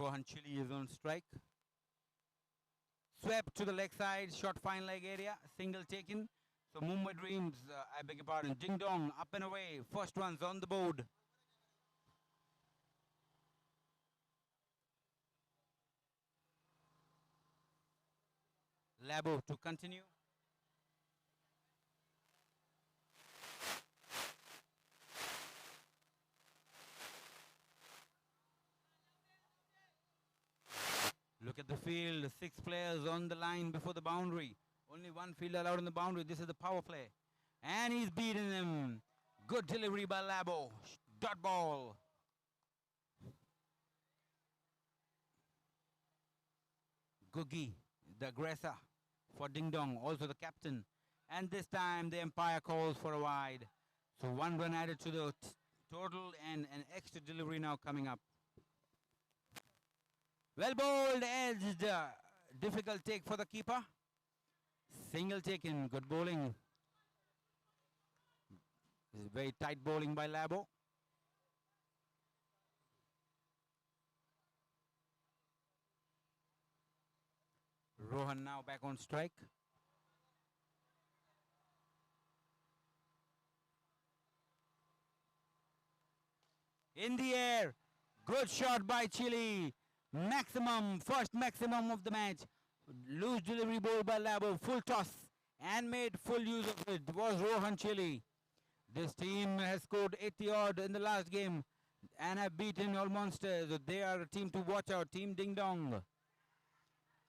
Rohan Chili is on strike. Swept to the leg side, short fine leg area, single taken. So Mumbai Dreams, I beg your pardon, ding dong, up and away. First one's on the board. Labo to continue. Look at the field, 6 players on the line before the boundary. Only one field allowed on the boundary. This is the power play. And he's beaten him. Good delivery by Labo. Dot ball. Googie, the aggressor for Ding Dong, also the captain. And this time the umpire calls for a wide. So 1 run added to the total and an extra delivery now coming up. Well bowled, edged. Difficult take for the keeper. Single taken, good bowling. This is very tight bowling by Labo. Rohan now back on strike. In the air, good shot by Chile. Maximum, first maximum of the match. Loose delivery ball by Labo, full toss and made full use of it. Was Rohan Chile. This team has scored 80 odd in the last game and have beaten all monsters. They are a team to watch out. Team Ding Dong.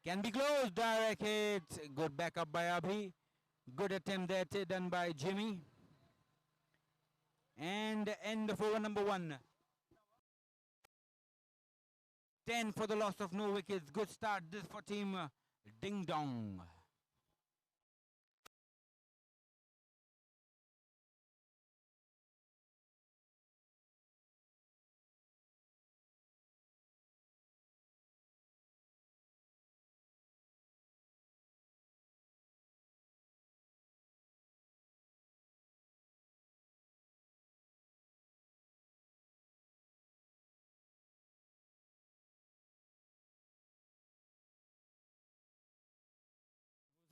Can be closed. Direct hit. Good backup by Abhi. Good attempt there done by Jimmy. And end of over number 1. 10 for the loss of no wickets. Good start this for team Ding Dong.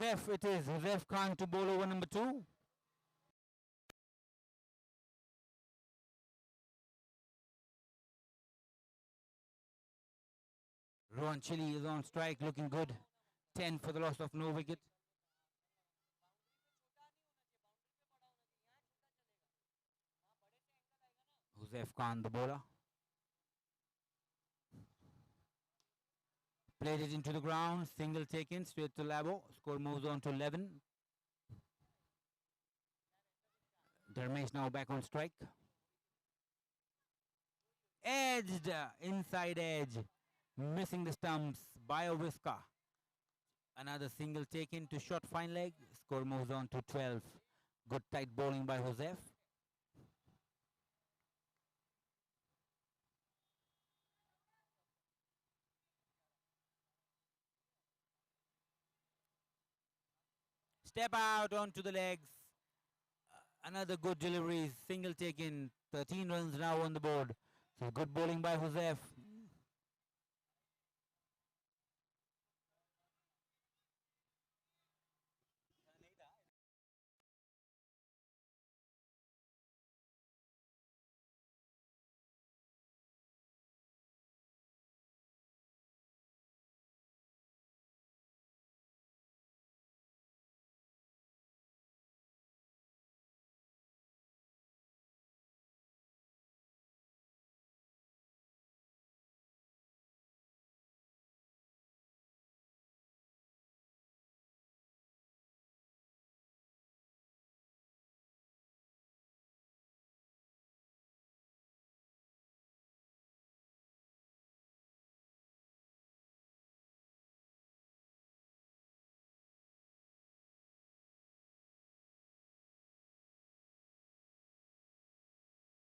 Zef it is. Zef Khan to bowl over number 2. Rohan Chile is on strike, looking good. 10 for the loss of no wicket. Huzef Khan, the bowler. Played it into the ground, single taken, straight to Labo. Score moves on to 11. Dharmesh now back on strike. Edged, inside edge, missing the stumps by a whisker. Another single taken to short fine leg. Score moves on to 12. Good tight bowling by Joseph. Step out onto the legs. Another good delivery, single taken. 13 runs now on the board. So good bowling by Joseph.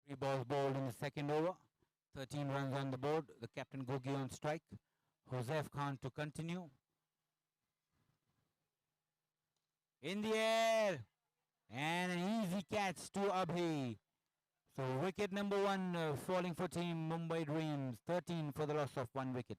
Three balls bowled in the second over. 13 runs on the board. The captain Gogi on strike. Joseph Khan to continue. In the air. And an easy catch to Abhi. So wicket number 1 falling for team Mumbai Dreams, 13 for the loss of 1 wicket.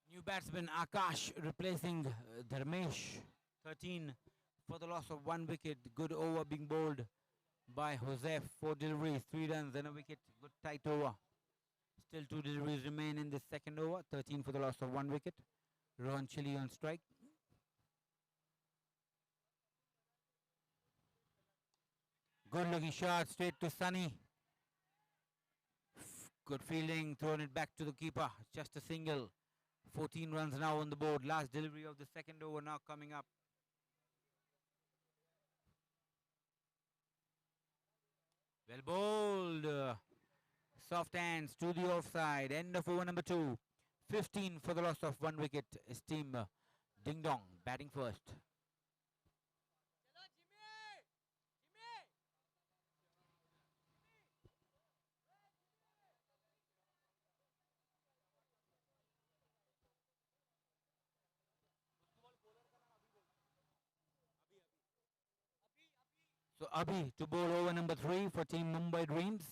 New batsman Akash replacing Dharmesh, 13 for the loss of 1 wicket. Good over being bowled by Joseph, 4 deliveries, 3 runs and a wicket. Good tight over. Still 2 deliveries remain in this second over, 13 for the loss of 1 wicket. Rohan Chili on strike. Good looking shot straight to Sunny. Good fielding, thrown it back to the keeper. Just a single. 14 runs now on the board. Last delivery of the second over now coming up. Well bowled. Soft hands to the offside. End of over number 2. 15 for the loss of 1 wicket. His team Ding Dong batting first. So Abhi to bowl over number 3 for team Mumbai Dreams.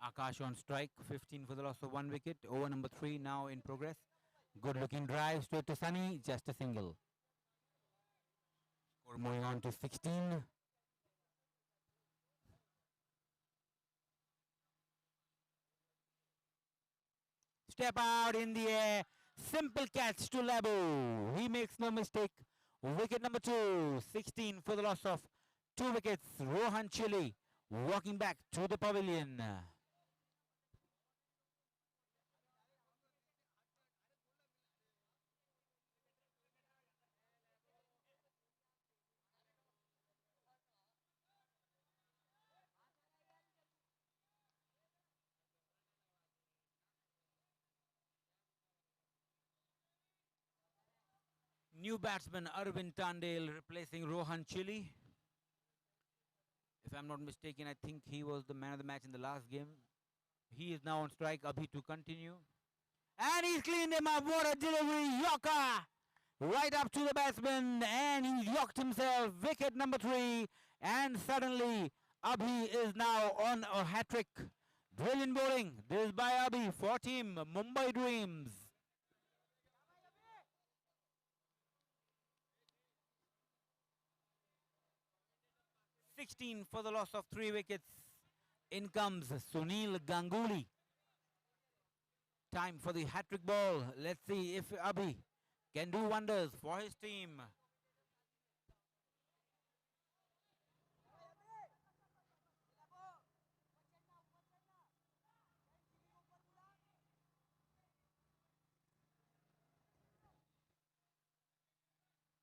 Akash on strike, 15 for the loss of 1 wicket. Over number 3 now in progress. Good looking drive straight to Sunny, just a single. Score moving on to 16. Step out in the air, simple catch to Labo. He makes no mistake. Wicket number 2, 16 for the loss of 2 wickets. Rohan Chili walking back to the pavilion. New batsman Arvind Tandale replacing Rohan Chili. If I'm not mistaken, I think he was the man of the match in the last game. He is now on strike. Abhi to continue. And he's cleaned him up. What a delivery. Yorker. Right up to the batsman. And he yorked himself. Wicket number 3. And suddenly, Abhi is now on a hat-trick. Brilliant bowling. This is by Abhi for team Mumbai Dreams. 16 for the loss of 3 wickets. In comes Sunil Ganguly. Time for the hat-trick ball. Let's see if Abhi can do wonders for his team.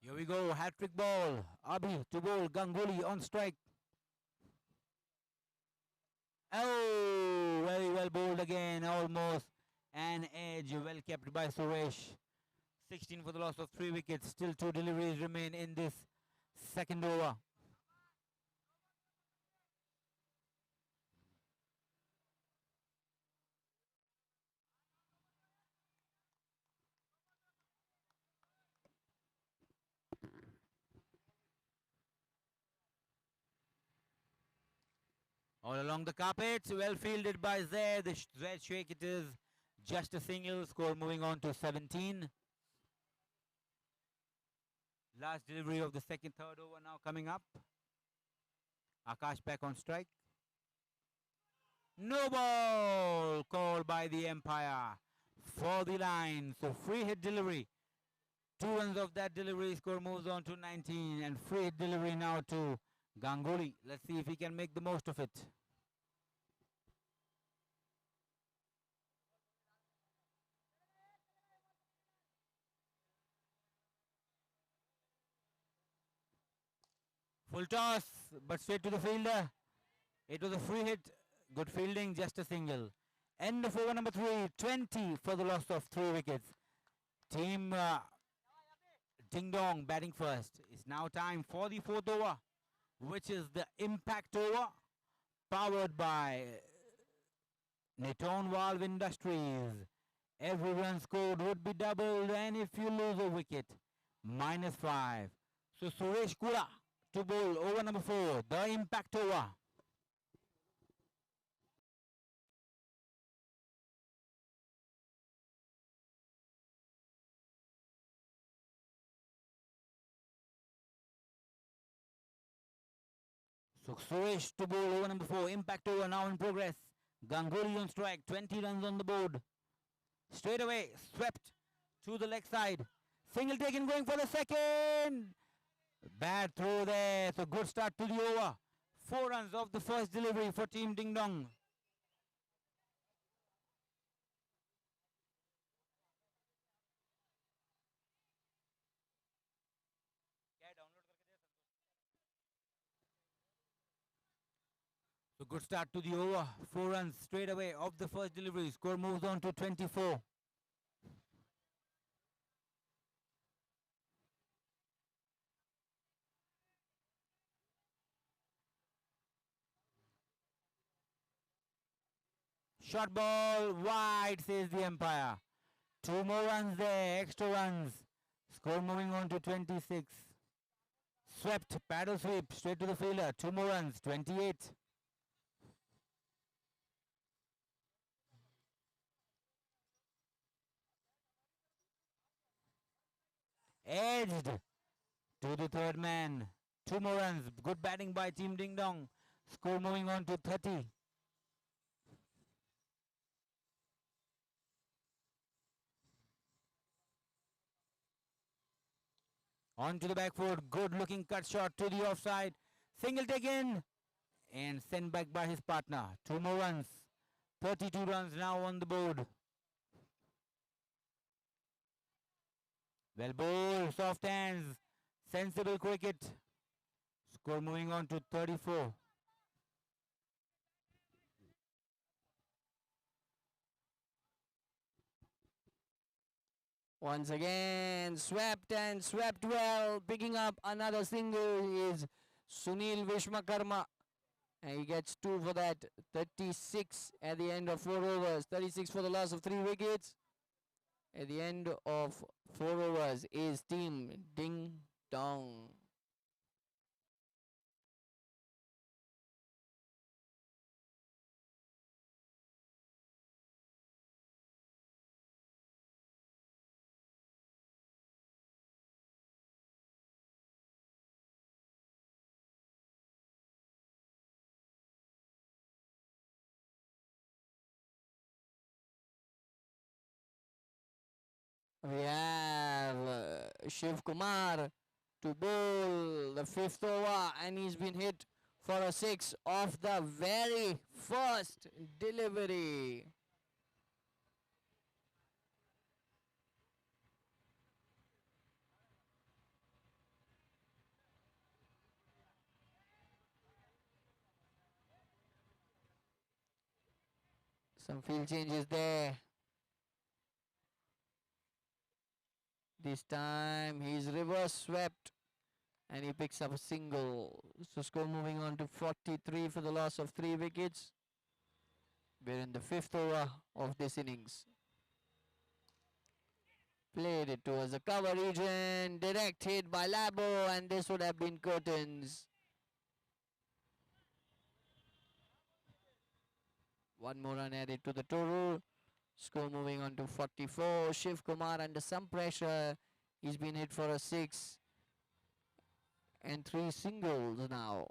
Here we go, hat-trick ball. Abhi to bowl, Ganguly on strike. Oh, very well bowled again, almost an edge, well kept by Suresh. 16 for the loss of 3 wickets. Still 2 deliveries remain in this second over. All along the carpet, well fielded by Zaid. Zaid Sheikh, it is just a single. Score moving on to 17. Last delivery of the third over now coming up. Akash back on strike. No ball called by the umpire for the line. So free hit delivery. 2 runs of that delivery. Score moves on to 19. And free hit delivery now to Ganguly, let's see if he can make the most of it. Full toss, but straight to the fielder. It was a free hit. Good fielding, just a single. End of over number 3, 20 for the loss of 3 wickets. Team Ding Dong batting first. It's now time for the 4th over, which is the impact over, powered by Neton Valve Industries. Every run scored would be doubled, and if you lose a wicket, -5. So Suresh Kura to bowl over number 4, the impact over. So Suresh to bowl over number 4, impact over now in progress. Ganguly on strike, 20 runs on the board. Straight away, swept to the leg side. Single taken, going for the second. Bad throw there, so good start to the over. 4 runs off the first delivery for Team Ding Dong. So good start to the over. 4 runs straight away off the first delivery. Score moves on to 24. Short ball wide, says the umpire. 2 more runs there, extra runs. Score moving on to 26. Swept, paddle sweep, straight to the fielder. 2 more runs, 28. Edged to the third man. 2 more runs. Good batting by Team Ding Dong. Score moving on to 30. On to the back foot. Good looking cut shot to the offside. Single taken and sent back by his partner. 2 more runs. 32 runs now on the board. Well bowled, soft hands, sensible cricket. Score moving on to 34. Once again, swept and swept well. Picking up another single is Sunil Vishwakarma. And he gets 2 for that. 36 at the end of 4 overs. 36 for the loss of 3 wickets. At the end of 4 overs is Team Ding Dong. We have Shiv Kumar to bowl the 5th over, and he's been hit for a 6 off the very first delivery. Some field changes there. This time he's reverse swept and he picks up a single. So score moving on to 43 for the loss of 3 wickets. We're in the 5th over of this innings. Played it towards the cover region. Direct hit by Labo, and this would have been curtains. 1 more run added to the total. Score moving on to 44. Shiv Kumar under some pressure. He's been hit for a 6. And 3 singles now.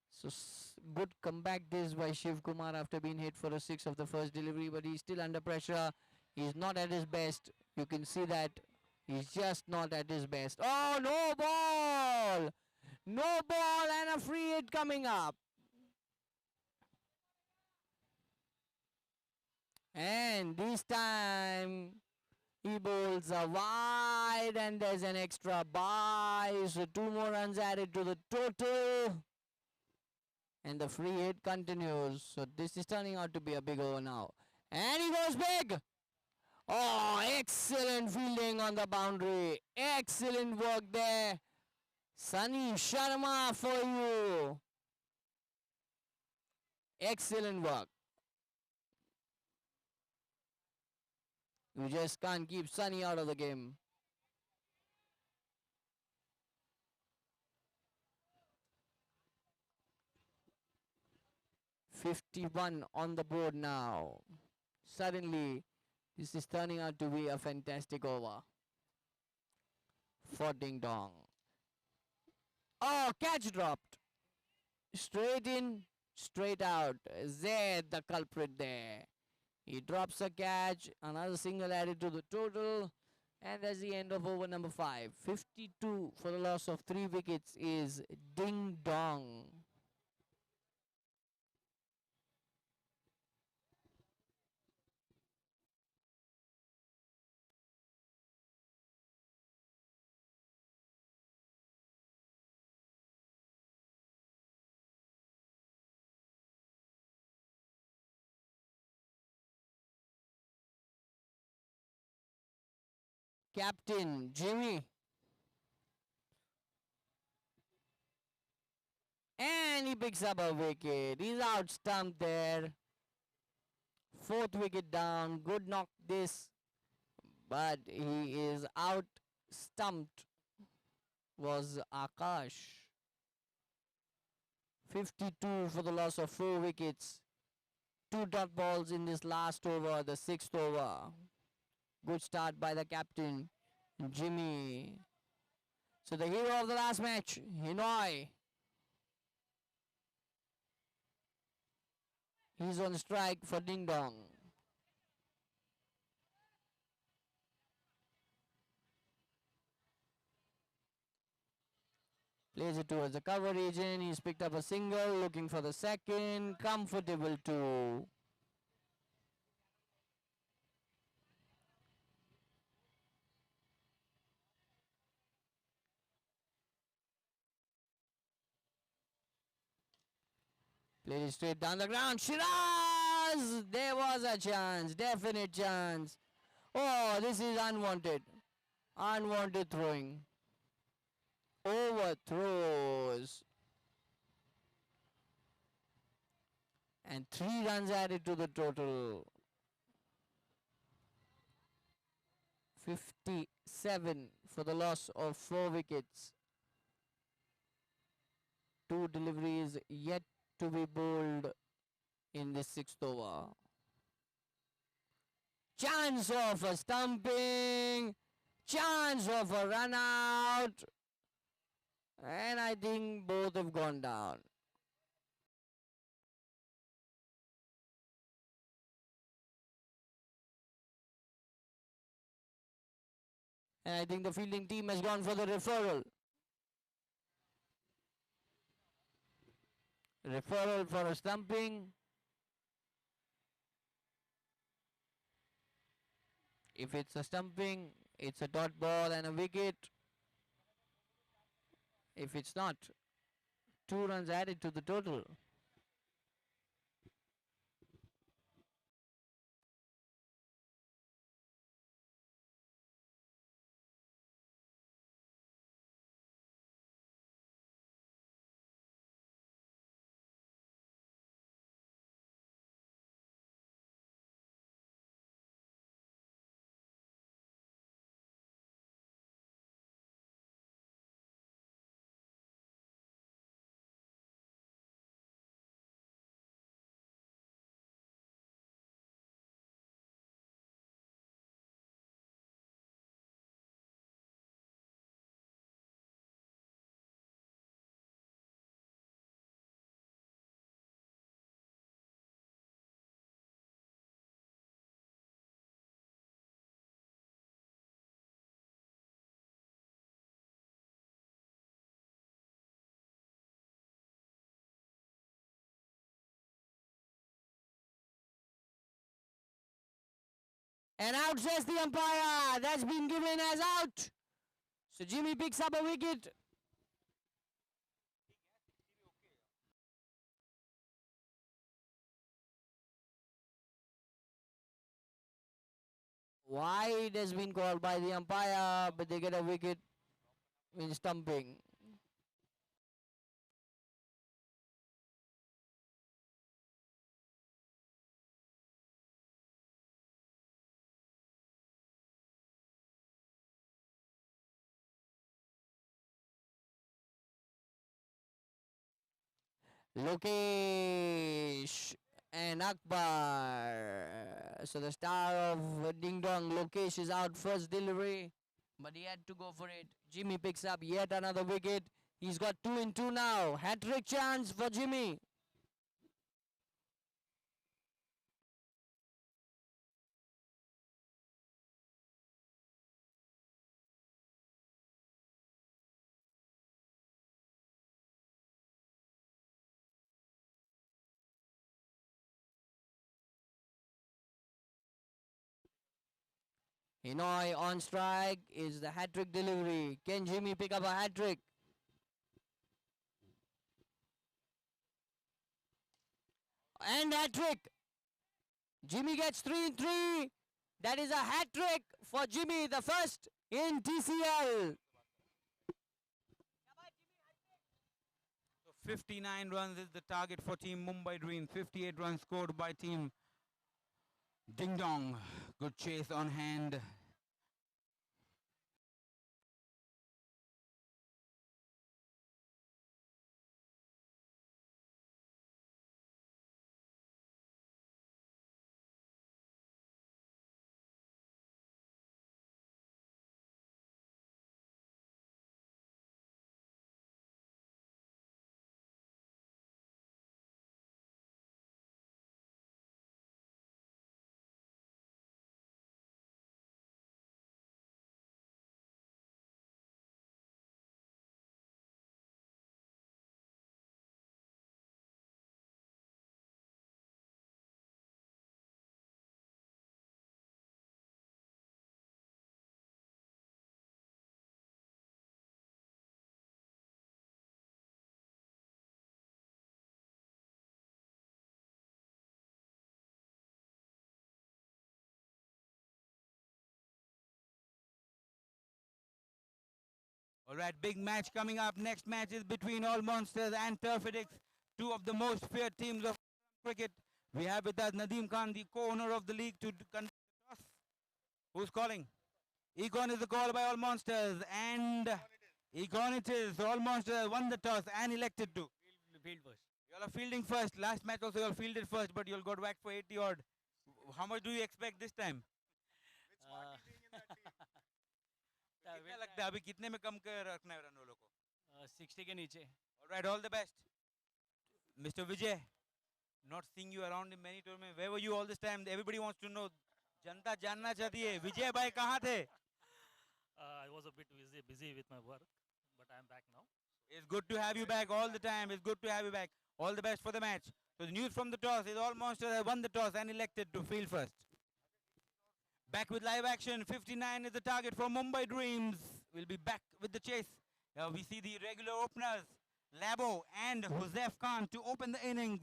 So good comeback this by Shiv Kumar after being hit for a 6 of the first delivery, but he's still under pressure. He's not at his best. You can see that he's just not at his best. Oh, no ball! No ball and a free hit coming up. And this time he bowls a wide and there's an extra bye. So 2 more runs added to the total. And the free hit continues. So this is turning out to be a big over now. And he goes big. Oh, excellent fielding on the boundary. Excellent work there. Sunny Sharma for you. Excellent work. You just can't keep Sunny out of the game. .51 on the board now. Suddenly, this is turning out to be a fantastic over for Ding Dong. Oh, catch dropped. Straight in, straight out. Zaid the culprit there. He drops a catch, another single added to the total, and that's the end of over number 5. 52 for the loss of 3 wickets is Ding Dong. Captain Jimmy. And he picks up a wicket. He's out stumped there. 4th wicket down. Good knock this. But he is out stumped. Was Akash. 52 for the loss of 4 wickets. 2 dot balls in this last over, the 6th over. Good start by the captain, Jimmy. So the hero of the last match, Hinoi. He's on strike for Ding Dong. Plays it towards the cover region. He's picked up a single, looking for the second. Comfortable 2. Played it straight down the ground. Shiraz! There was a chance. Definite chance. Oh, this is unwanted. Unwanted throwing. Overthrows. And 3 runs added to the total. 57 for the loss of 4 wickets. 2 deliveries yet to be bowled in the 6th over. Chance of a stumping. Chance of a run out. And I think both have gone down. And I think the fielding team has gone for the referral. Referral for a stumping. If it's a stumping, it's a dot ball and a wicket. If it's not, 2 runs added to the total. And out says the umpire. That's been given as out. So Jimmy picks up a wicket. Wide has been called by the umpire, but they get a wicket in stumping. Lokesh and Akbar. So the star of Ding Dong, Lokesh, is out first delivery, but he had to go for it. Jimmy picks up yet another wicket. He's got 2 in 2 now. Hat-trick chance for Jimmy. Hinoy on strike is the hat-trick delivery. Can Jimmy pick up a hat-trick? And hat-trick. Jimmy gets 3 in 3. That is a hat-trick for Jimmy, the first in TCL. So 59 runs is the target for Team Mumbai Dreams. 58 runs scored by Team Ding Dong. Good chase on hand. All right, big match coming up. Next match is between All Monsters and Turf Addicts, two of the most feared teams of cricket. We have with us Nadeem Khan, the co-owner of the league, to conduct the toss. Who's calling? Econ is the call by All Monsters, and Econ it is. All Monsters won the toss and elected to. Field first. You all are fielding first. Last match also you all fielded first, but you all got whacked for 80 odd. How much do you expect this time? कितना लगता है अभी कितने में कम कर रखना है run वालों को 60 के नीचे. All right, all the best. Mr. Vijay, not seeing you around in many tournaments. Where were you all this time? Everybody wants to know. जनता जानना चाहती है विजय भाई कहाँ थे? I was a bit busy with my work, but I am back now. It's good to have you back all the time. It's good to have you back. All the best for the match. So the news from the toss is All Monsters have won the toss and elected to field first. Back with live action. 59 is the target for Mumbai Dreams. We'll be back with the chase. We see the regular openers, Labo and Josef Khan, to open the innings.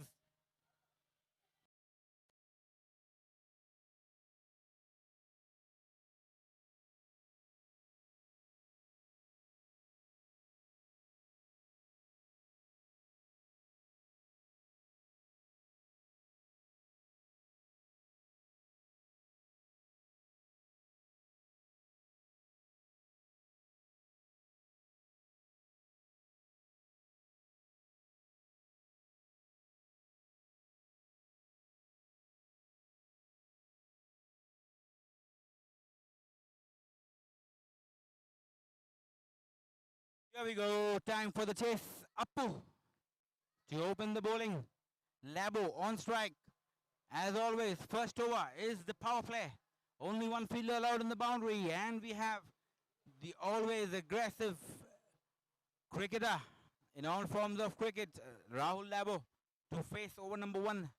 Here we go. Time for the chase. Appu to open the bowling. Labo on strike. As always, first over is the power play. Only one fielder allowed in the boundary, and we have the always aggressive cricketer in all forms of cricket, Rahul Labo, to face over number one.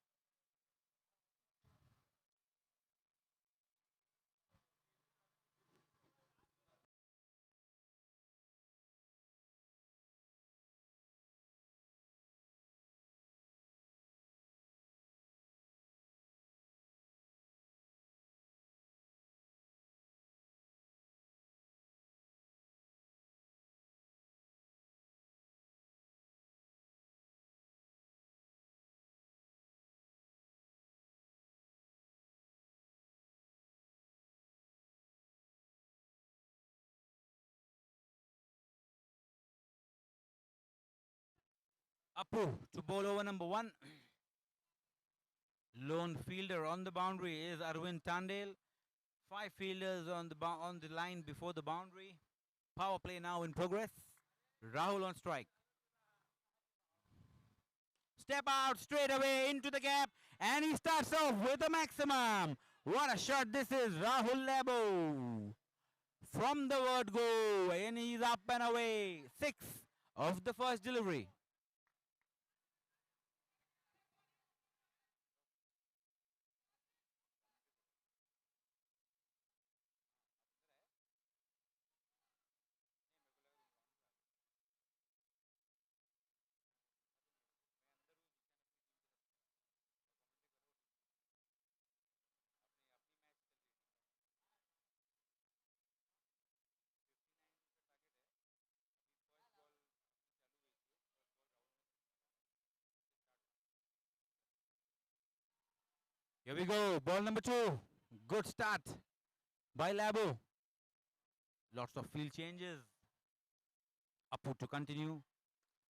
Apu to bowl over number 1. Lone fielder on the boundary is Arvind Tandel. 5 fielders on the line before the boundary. Power play now in progress. Rahul on strike. Step out straight away into the gap, and he starts off with a maximum. What a shot this is, Rahul Labo. From the word go, and he's up and away. 6 of the first delivery. Here we go, ball number 2. Good start by Labo. Lots of field changes. Apu to continue.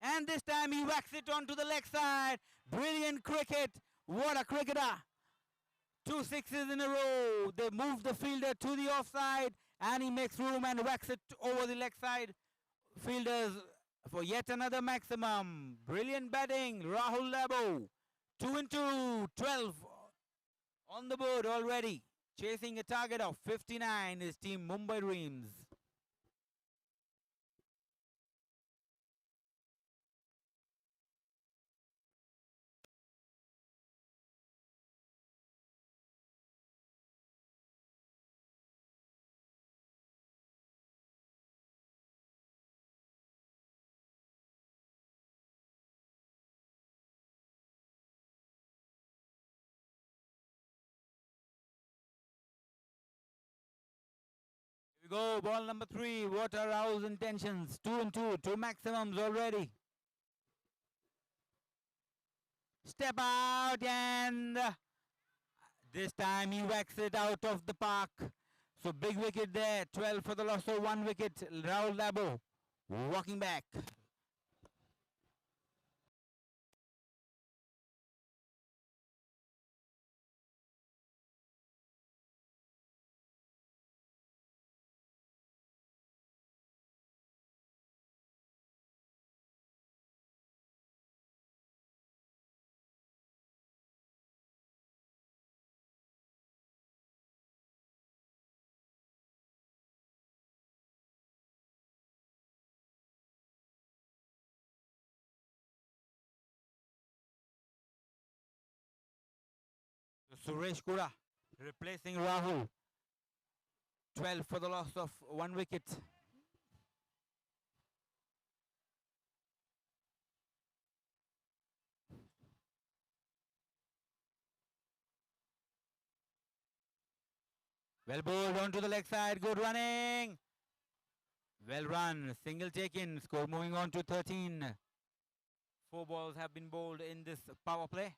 And this time he whacks it onto the leg side. Brilliant cricket. What a cricketer. 2 sixes in a row. They move the fielder to the offside, and he makes room and whacks it over the leg side. Fielders for yet another maximum. Brilliant batting. Rahul Labo. 2 and 2. 12 on the board already. Chasing a target of 59 is Team Mumbai Dreams. Here we go, ball number 3. What are Rahul's intentions? 2 and 2. 2 maximums already. Step out, and this time he whacks it out of the park. So big wicket there. 12 for the loss of 1 wicket. Rahul Labo walking back. Suresh Kura replacing Rahul. 12 for the loss of 1 wicket. Well bowled onto the leg side. Good running. Well run. Single taken. Score moving on to 13. 4 balls have been bowled in this power play.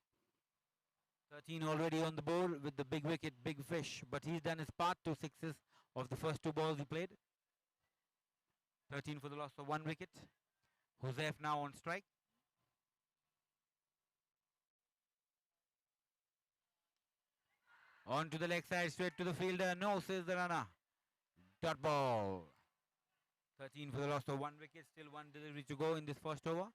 13 already on the board with the big wicket, big fish. But he's done his part. 2 sixes of the first 2 balls he played. 13 for the loss of 1 wicket. Joseph now on strike. On to the leg side, straight to the fielder. No, says the runner. Dot ball. 13 for the loss of 1 wicket. Still 1 delivery to go in this first over.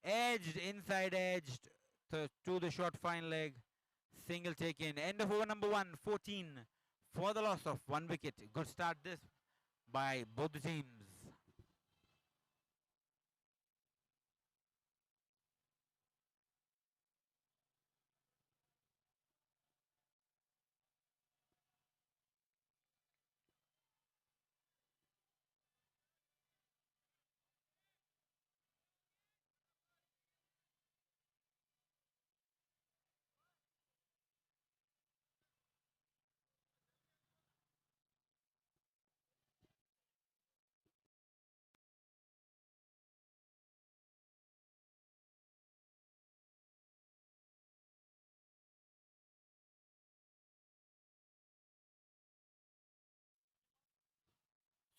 Edged, inside edged to the short fine leg. Single taken. End of over number 1. 14 for the loss of 1 wicket. Good start this by both the teams.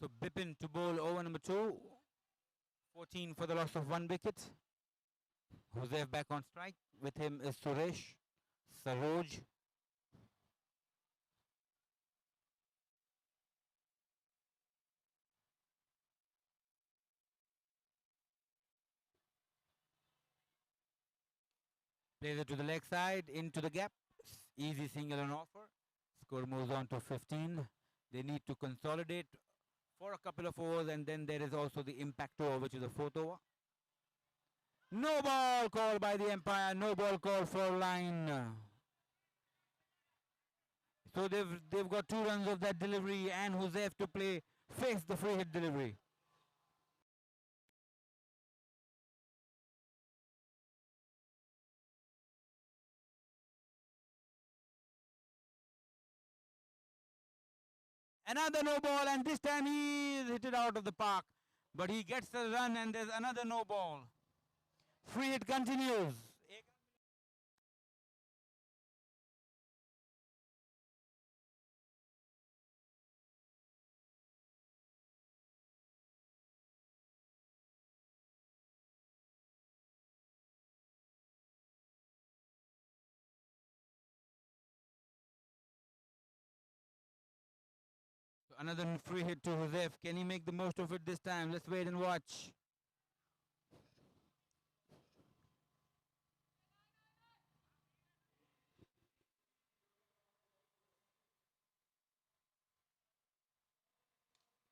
So Bipin to bowl over number 2. 14 for the loss of 1 wicket. Joseph back on strike. With him is Suresh, Saroj. Plays it to the leg side, into the gap. Easy single on offer. Score moves on to 15. They need to consolidate for a couple of overs, and then there is also the impact over, which is the 4th over. No ball called by the umpire. No ball called for line. So they've got 2 runs of that delivery, and Joseph to face the free hit delivery. Another no ball, and this time he hit it out of the park. But he gets the run, and there's another no ball. Free hit continues. Another free hit to Joseph. Can he make the most of it this time? Let's wait and watch.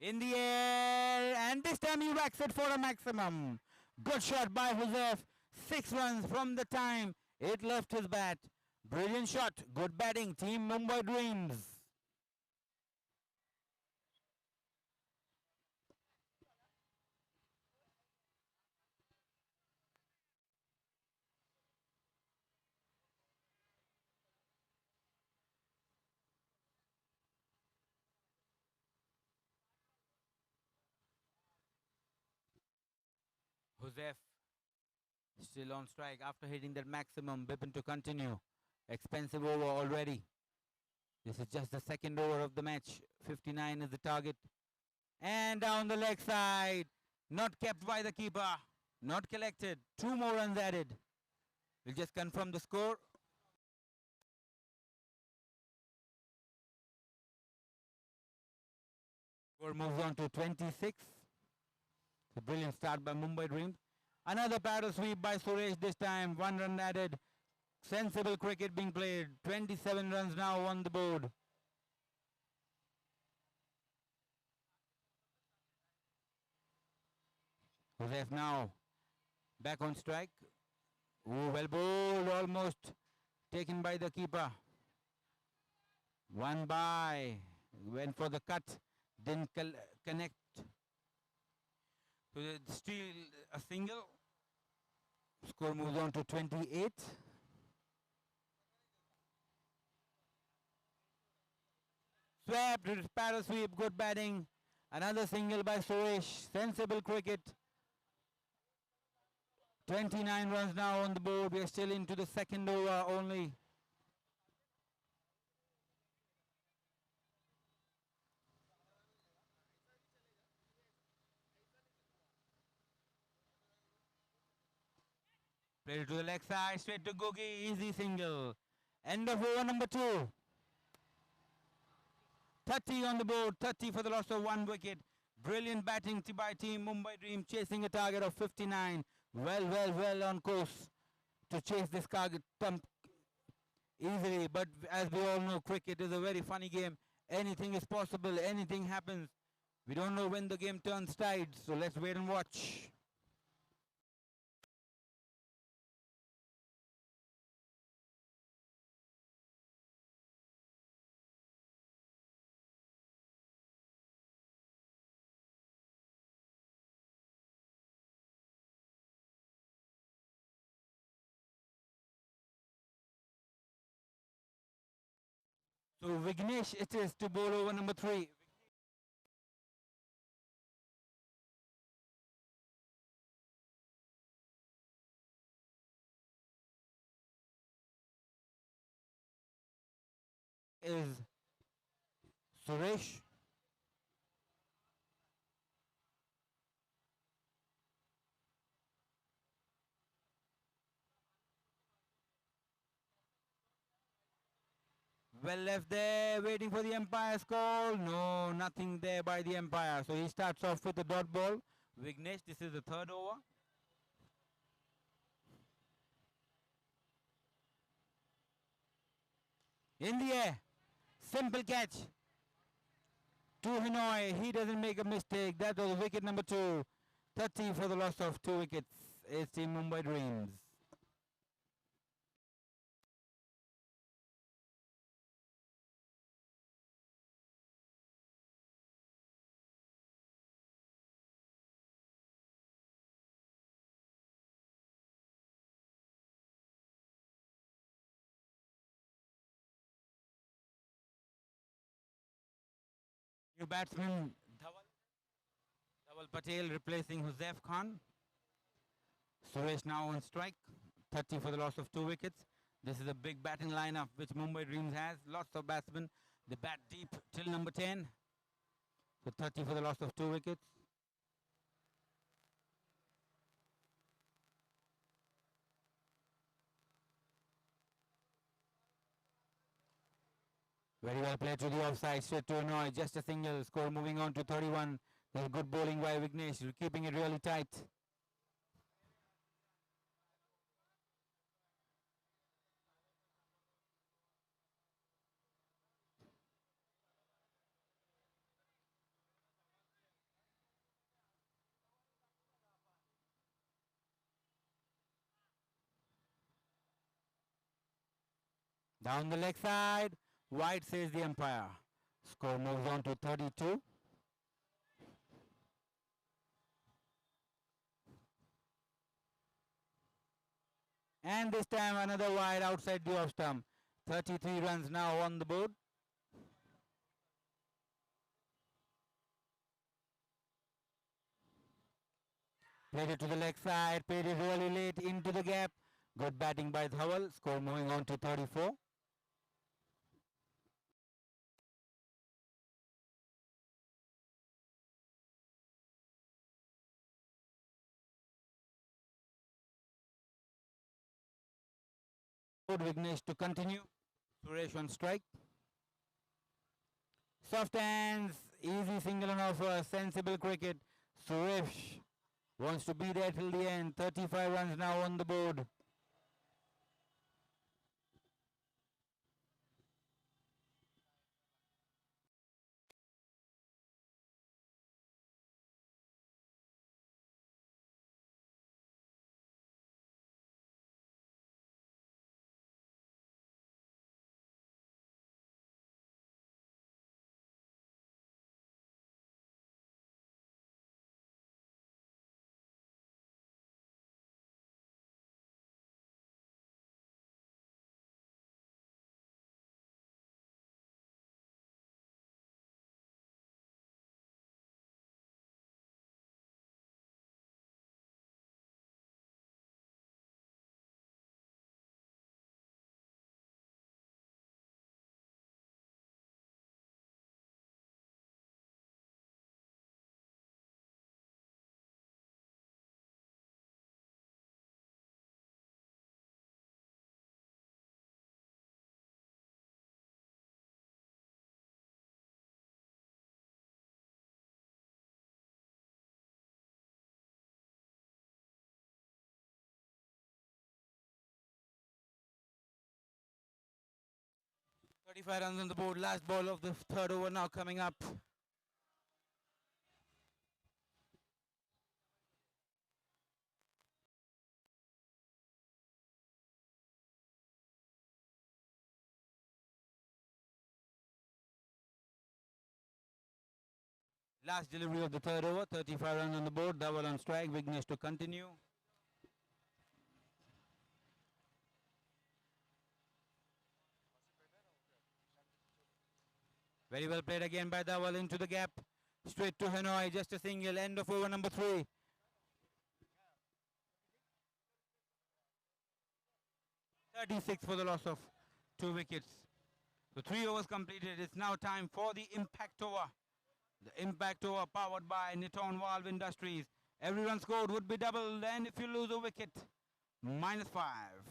In the air, and this time he whacks it for a maximum. Good shot by Joseph. 6 runs from the time it left his bat. Brilliant shot. Good batting. Team Mumbai Dreams. Joseph still on strike after hitting that maximum. Bipin to continue. Expensive over already. This is just the 2nd over of the match. 59 is the target. And down the leg side. Not kept by the keeper. Not collected. 2 more runs added. We'll just confirm the score. Score moves on to 26. A brilliant start by Mumbai Dreams. Another paddle sweep by Suresh this time. 1 run added. Sensible cricket being played. 27 runs now on the board. Joseph now back on strike. Oh, well bowled, almost taken by the keeper. 1 by. Went for the cut. Didn't connect. So still a single. Score moves on to 28. Swept, paddle sweep, good batting. Another single by Suresh. Sensible cricket. 29 runs now on the board. We are still into the 2nd over only. Played to the leg side, straight to Gogi, easy single. End of over number 2. 30 on the board, 30 for the loss of 1 wicket. Brilliant batting by team Mumbai Dream, chasing a target of 59. Well on course to chase this target easily. But as we all know, cricket is a very funny game. Anything is possible, anything happens. We don't know when the game turns tides, so let's wait and watch. So Vignesh it is to bowl over number 3. Is Suresh. Well left there, waiting for the umpire's call. No, nothing there by the umpire. So he starts off with the dot ball. Vignesh, this is the third over. In the air. Simple catch. To Hanoi. He doesn't make a mistake. That was wicket number 2. 30 for the loss of 2 wickets. It's Team Mumbai Dreams. New batsman Dhawal Patel replacing Huzef Khan. Suresh now on strike. 30 for the loss of 2 wickets. This is a big batting lineup which Mumbai Dreams has. Lots of batsmen. They bat deep till number 10. So 30 for the loss of 2 wickets. Very well played to the offside. Straight to Hanoi. Just a single. Score moving on to 31. There's good bowling by Vignesh. Keeping it really tight. Down the leg side. Wide, says the umpire. Score moves on to 32. And this time another wide outside the off stump. 33 runs now on the board. Played it to the leg side. Played it really late into the gap. Good batting by Dhawal. Score moving on to 34. Vignesh to continue. Suresh on strike. Soft hands, easy single on offer, sensible cricket. Suresh wants to be there till the end. 35 runs now on the board. Thirty-five runs on the board. Last ball of the third over now coming up. Last delivery of the third over. 35 runs on the board. Double on strike. Vignesh to continue. Very well played again by Dawal into the gap. Straight to Hanoi. Just a single. End of over number 3. .36 for the loss of 2 wickets. So 3 overs completed. It's now time for the impact over. The impact over powered by Niton Valve Industries. Every run scored would be doubled, and if you lose a wicket, -5.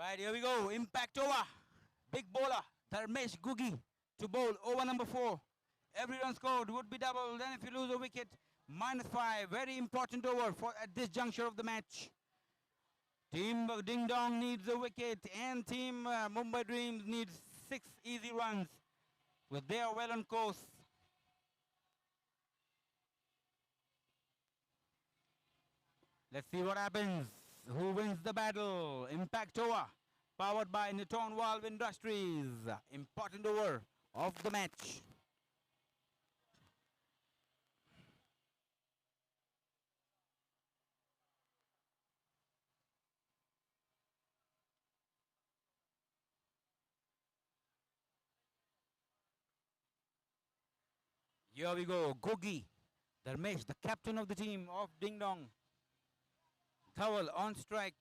Right, here we go. Impact over. Big bowler, Dharmesh Gugi to bowl over number 4. Every run scored would be double. Then if you lose a wicket, -5. Very important over for at this juncture of the match. Team Ding Dong needs a wicket and team Mumbai Dreams needs 6 easy runs. But they are well on course. Let's see what happens. Who wins the battle? Impact over. Powered by Niton Valve Industries. Important over of the match. Here we go. Gogi Dharmesh, the captain of the team of Ding Dong. Thawal on strike.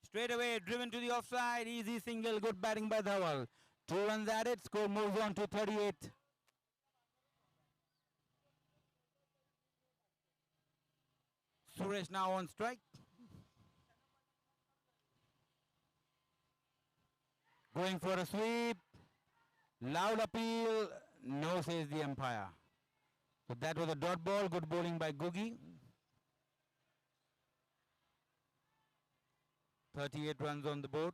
Straight away, driven to the offside. Easy single. Good batting by Thawal. 2 runs added. Score moves on to 38. Suresh now on strike. Going for a sweep. Loud appeal. No, says the umpire. So that was a dot ball. Good bowling by Gugi. 38 runs on the board.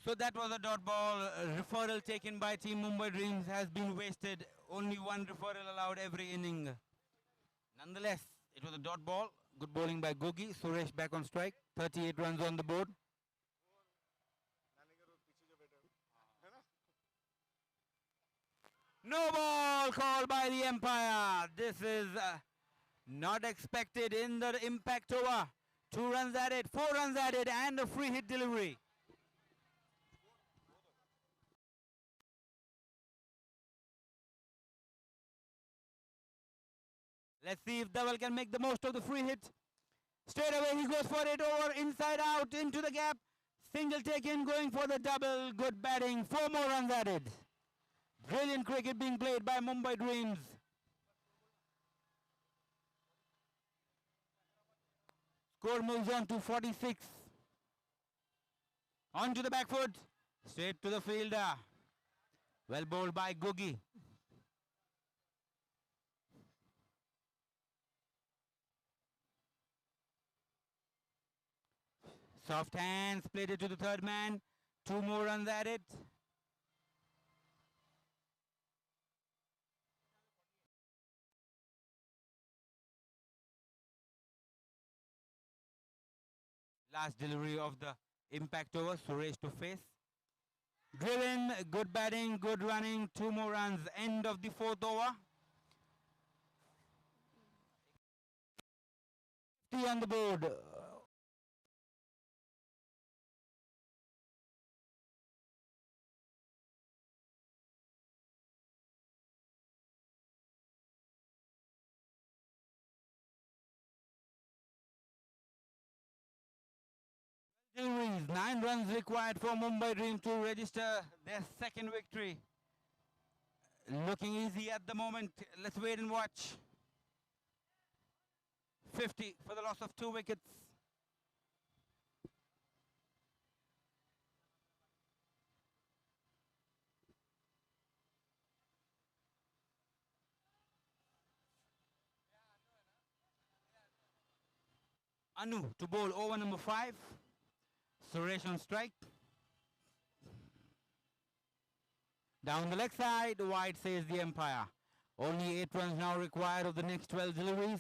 So that was a dot ball. Referral taken by Team Mumbai Dreams has been wasted. Only one referral allowed every inning. Nonetheless, it was a dot ball. Good bowling by Gogi. Suresh back on strike. 38 runs on the board. No ball called by the umpire. This is not expected in the impact over. 2 runs added, 4 runs added, and a free hit delivery. Let's see if Dhaval can make the most of the free hit. Straight away he goes for it over, inside out, into the gap. Single taken, going for the double. Good batting, 4 more runs added. Brilliant cricket being played by Mumbai Dreams. Score moves on to 46. On to the back foot. Straight to the fielder. Well bowled by Gugi. Soft hands, played it to the third man. 2 more runs added. Last delivery of the impact over. Suresh to face. Driven, good batting, good running. 2 more runs. End of the 4th over. 50 on the board. Deliveries, 9 runs required for Mumbai Dreams to register their second victory. Looking easy at the moment. Let's wait and watch. 50 for the loss of 2 wickets. Anu to bowl over number 5. Suresh on strike. Down the leg side, wide says the umpire. Only 8 runs now required of the next 12 deliveries.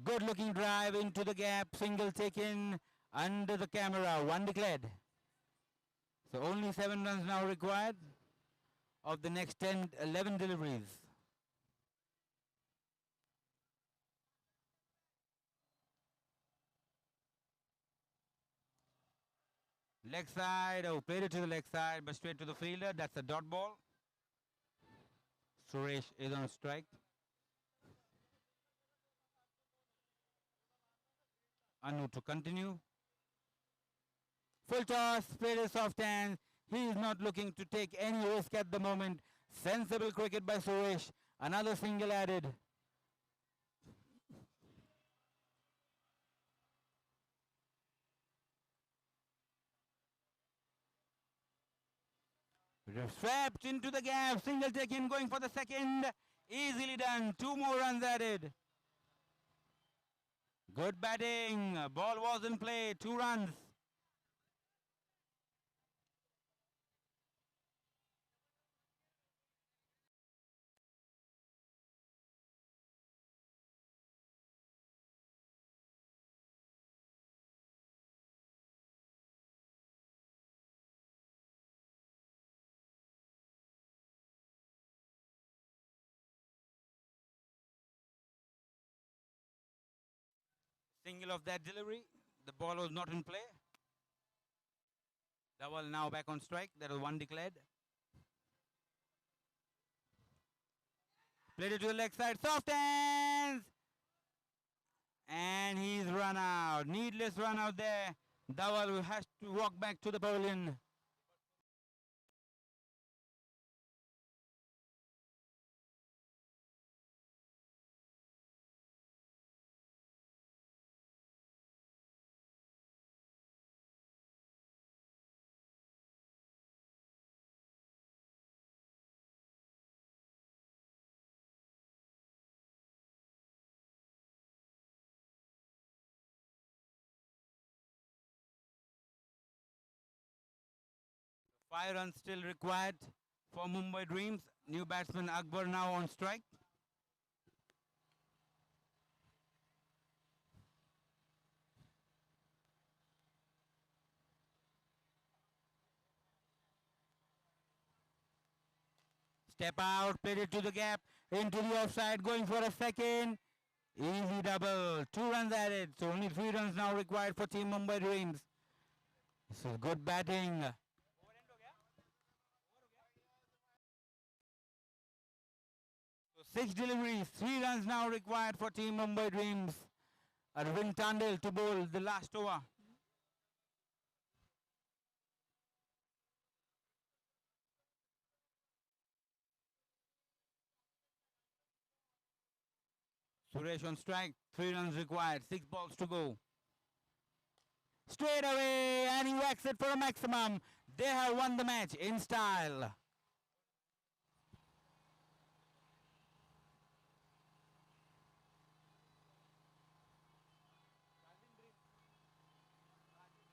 Good looking drive into the gap, single taken under the camera, 1 declared. So only 7 runs now required of the next 11 deliveries. Leg side, oh, played it to the leg side, but straight to the fielder. That's a dot ball. Suresh is on strike. Anu to continue. Full toss, played a soft hands. He is not looking to take any risk at the moment. Sensible cricket by Suresh. Another single added. Swept into the gap. Single taken, going for the second. Easily done. 2 more runs added. Good batting. Ball was in play. 2 runs. Single of that delivery. The ball was not in play. Dawal now back on strike. That was 1 declared. Played it to the leg side. Soft hands. And he's run out. Needless run out there. Dawal has to walk back to the pavilion. Five runs still required for Mumbai Dreams. New batsman Akbar now on strike. Step out, played it to the gap, into the offside, going for a second. Easy double. 2 runs added. So only 3 runs now required for Team Mumbai Dreams. This is good batting. So 6 deliveries, 3 runs now required for Team Mumbai Dreams. Arvind Tandil to bowl the last over. Suresh on strike, 3 runs required, 6 balls to go. Straight away, and he whacks it for a maximum. They have won the match in style.